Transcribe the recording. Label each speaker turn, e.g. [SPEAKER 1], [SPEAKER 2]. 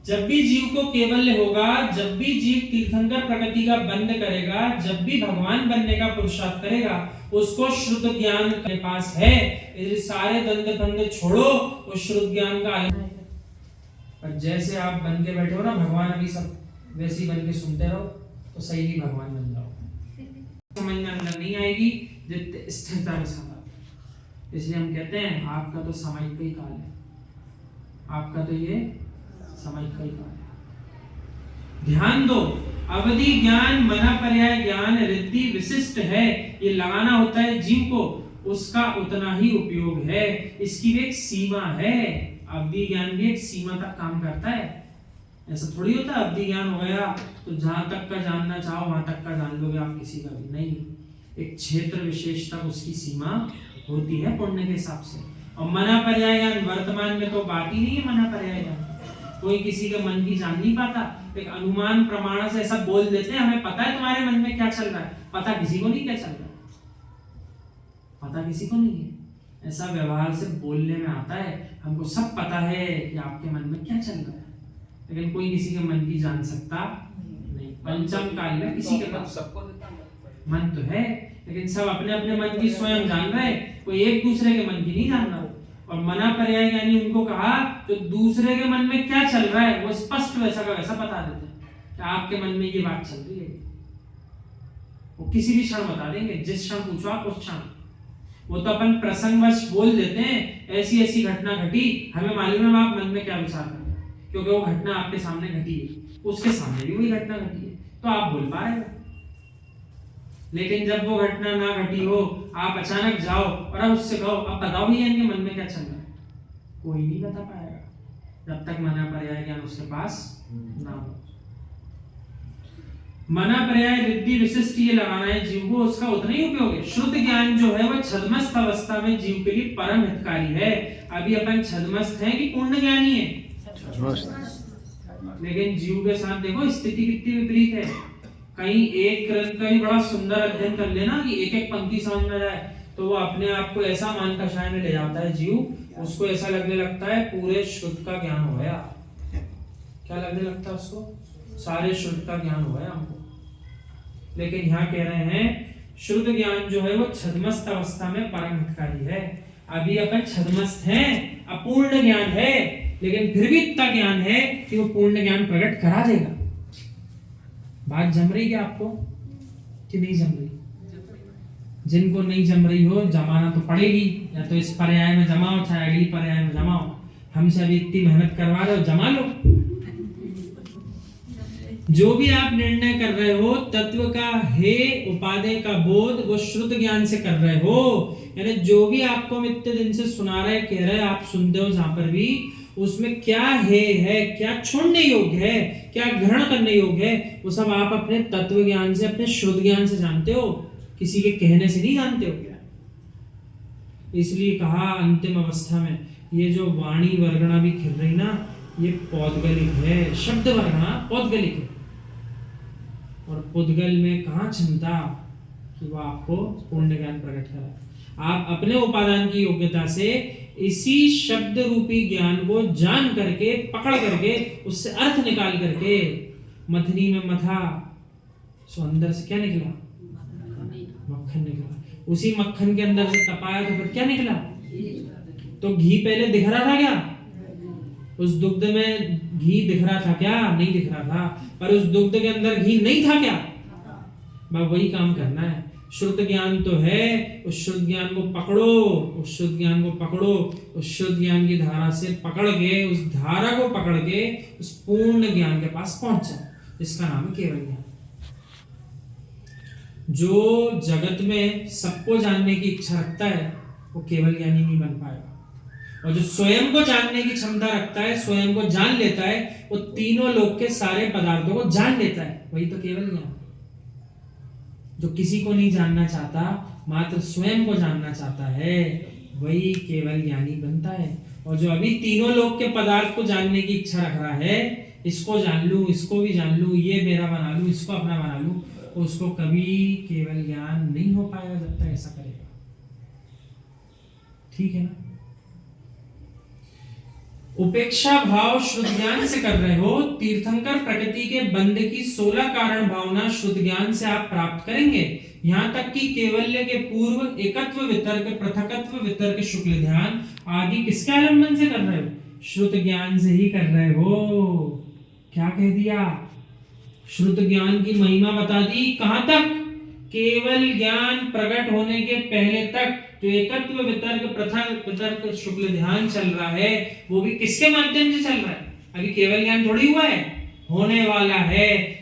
[SPEAKER 1] जब भी जीव को कैवल्य होगा, जब भी जीव तीर्थंकर प्रकृति का बंद करेगा, जब भी भगवान बनने का पुरुषार्थ करेगा, उसको शुद्ध ज्ञान के पास है। ये सारे द्वंद्व बंद छोड़ो, उस शुद्ध ज्ञान का और जैसे आप बन के बैठे हो ना भगवान, अभी सब वैसे ही बन के सुनते रहो तो सही ही भगवान बन जाओ। समझ में अंदर नहीं आएगी जितने स्थिरता के साथ। इसलिए हम कहते हैं आपका तो समय का ही काल है, आपका तो ये समय का ही काल है। ध्यान दो, अवधि ज्ञान, मना पर्याय ज्ञान रिद्धि विशिष्ट है, ये लगाना होता है जीव को, उसका उतना ही उपयोग है। इसकी भी एक सीमा है। अवधि ज्ञान भी एक सीमा तक काम करता है। ऐसा थोड़ी होता है अवधि ज्ञान हो गया तो जहां तक का जानना चाहो वहां तक का जान लोगे आप, किसी का भी नहीं। एक क्षेत्र विशेष तक उसकी सीमा होती है पुण्य के हिसाब से। और मना पर्याय ज्ञान वर्तमान में तो बात ही नहीं है। मना पर्याय ज्ञान कोई किसी के मन की जान नहीं पाता। एक अनुमान प्रमाण से ऐसा बोल देते हैं, हमें पता है तुम्हारे मन में क्या चल रहा है, पता किसी को नहीं क्या चल रहा है, पता किसी को नहीं है। ऐसा व्यवहार से बोलने में आता है, हमको सब पता है कि आपके मन में क्या चल रहा है, लेकिन कोई किसी के मन की जान सकता नहीं। पंचम काल में किसी के पास मन तो है, लेकिन सब अपने अपने मन की स्वयं जान रहे, कोई एक दूसरे के मन की नहीं जान रहा। और मना पर्याय यानी उनको कहा जो दूसरे के मन में क्या चल रहा है वो स्पष्ट वैसा का वैसा बता देते हैं कि आपके मन में ये बात चल रही है, वो किसी भी क्षण बता देंगे, जिस क्षण पूछो आप उस क्षण। वो तो अपन प्रसंगवश बोल देते हैं ऐसी ऐसी घटना घटी, हमें मालूम है आप मन में क्या विचार कर रहे हैं, क्योंकि वो घटना आपके सामने घटी है, उसके सामने भी वही घटना घटी है, तो आप बोल पा रहे हो। लेकिन जब वो घटना ना घटी हो, आप अचानक जाओ और अब उससे कहो अब बताओ भैया इनके मन में क्या चल रहा है, कोई नहीं बता पाएगा जब तक मना पर्याय ज्ञान उसके पास ना हो। मना पर्याय रिद्धि विशिष्ट ये लगाना है जीव को, उसका उतना ही उपयोग है। शुद्ध ज्ञान जो है वह छद्मस्त अवस्था में जीव के लिए परम हितकारी है। अभी अपन छद्मस्त हैं कि पूर्ण ज्ञानी है, लेकिन जीव के साथ देखो स्थिति कितनी विपरीत है। कहीं एक ग्रंथ का ही बड़ा सुंदर अध्ययन कर लेना कि एक एक पंक्ति समझ में जाए, तो वो अपने आप को ऐसा मान कषाय में ले जाता है जीव, उसको ऐसा लगने लगता है पूरे शुद्ध का ज्ञान हो गया। क्या लगने लगता है उसको? सारे शुद्ध का ज्ञान हो गया हमको। लेकिन यहाँ कह रहे हैं शुद्ध ज्ञान जो है वो छद्मस्त अवस्था में परम हितकारी है। अभी अपन छद्मस्त हैं, अपूर्ण ज्ञान है, लेकिन फिर भी इतना ज्ञान है कि वो पूर्ण ज्ञान प्रकट करा देगा। बात जम रही क्या आपको कि नहीं जम रही? जिनको नहीं जम रही हो जमाना तो पड़ेगी, या तो इस पर्याय में जमाओ चाहे अगली पर्याय में जमाओ। हमसे अभी इतनी मेहनत करवा रहे हो, जमा लो। जो भी आप निर्णय कर रहे हो तत्व का हे उपादेय का बोध वो शुद्ध ज्ञान से कर रहे हो। यानी जो भी आपको हम इतने दिन से सुना रहे कह रहे आप सुनते हो, जहां पर भी उसमें क्या है क्या छोड़ने योग्य है, क्या ग्रहण करने योग्य है, वो सब आप अपने तत्व ज्ञान से, अपने शुद्ध ज्ञान से जानते हो, किसी के कहने से नहीं जानते हो क्या। इसलिए कहा अंतिम अवस्था में ये जो वाणी वर्गणा भी खिल रही ना, ये पौद्गलिक है। शब्द वर्गणा पौद्गलिक है, और पुद्गल में कहाँ क्षमता कि वो आपको पूर्ण ज्ञान प्रकट करा। आप अपने उपादान की योग्यता से इसी शब्द रूपी ज्ञान को जान करके, पकड़ करके, उससे अर्थ निकाल करके, मथनी में मथा सो अंदर से क्या निकला? मक्खन निकला। उसी मक्खन के अंदर से तपाया तो फिर क्या निकला? तो घी पहले दिख रहा था क्या? उस दुग्ध में घी दिख रहा था क्या? नहीं दिख रहा था। पर उस दुग्ध के अंदर घी नहीं था क्या? बस वही काम करना है। शुद्ध ज्ञान तो है, उस शुद्ध ज्ञान को पकड़ो, उस शुद्ध ज्ञान को पकड़ो, उस शुद्ध ज्ञान की धारा से पकड़ के, उस धारा को पकड़ के उस पूर्ण ज्ञान के पास पहुंच जाओ, जिसका नाम है केवल ज्ञान। जो जगत में सबको जानने की इच्छा रखता है वो केवल ज्ञानी नहीं बन पाएगा, और जो स्वयं को जानने की क्षमता रखता है, स्वयं को जान लेता है, वो तीनों लोक के सारे पदार्थों को जान लेता है, वही तो केवल ज्ञान। जो किसी को नहीं जानना चाहता, मात्र स्वयं को जानना चाहता है, वही केवल ज्ञानी बनता है। और जो अभी तीनों लोक के पदार्थ को जानने की इच्छा रख रहा है, इसको जान लूं, इसको भी जान लूं, ये मेरा बना लूं, इसको अपना बना लूं, उसको कभी केवल ज्ञान नहीं हो पाएगा जब तक ऐसा करेगा। ठीक है ना? उपेक्षा भाव श्रुत ज्ञान से कर रहे हो। तीर्थंकर प्रकृति के बंध की 16 कारण भावना श्रुत ज्ञान से आप प्राप्त करेंगे। यहाँ तक कि केवल्य के पूर्व एकत्व वितर्क, पृथकत्व वितर्क, शुक्ल ध्यान आदि किसके आलंबन से कर रहे हो? श्रुत ज्ञान से ही कर रहे हो। क्या कह दिया? श्रुत ज्ञान की महिमा बता दी। कहां तक? केवल ज्ञान प्रकट होने के पहले तक जो एकत्व वितर्क, पृथक वितर्क, शुक्ल ध्यान चल रहा है वो भी किसके माध्यम से चल रहा है? अभी केवल ज्ञान थोड़ी हुआ है, होने वाला है। तो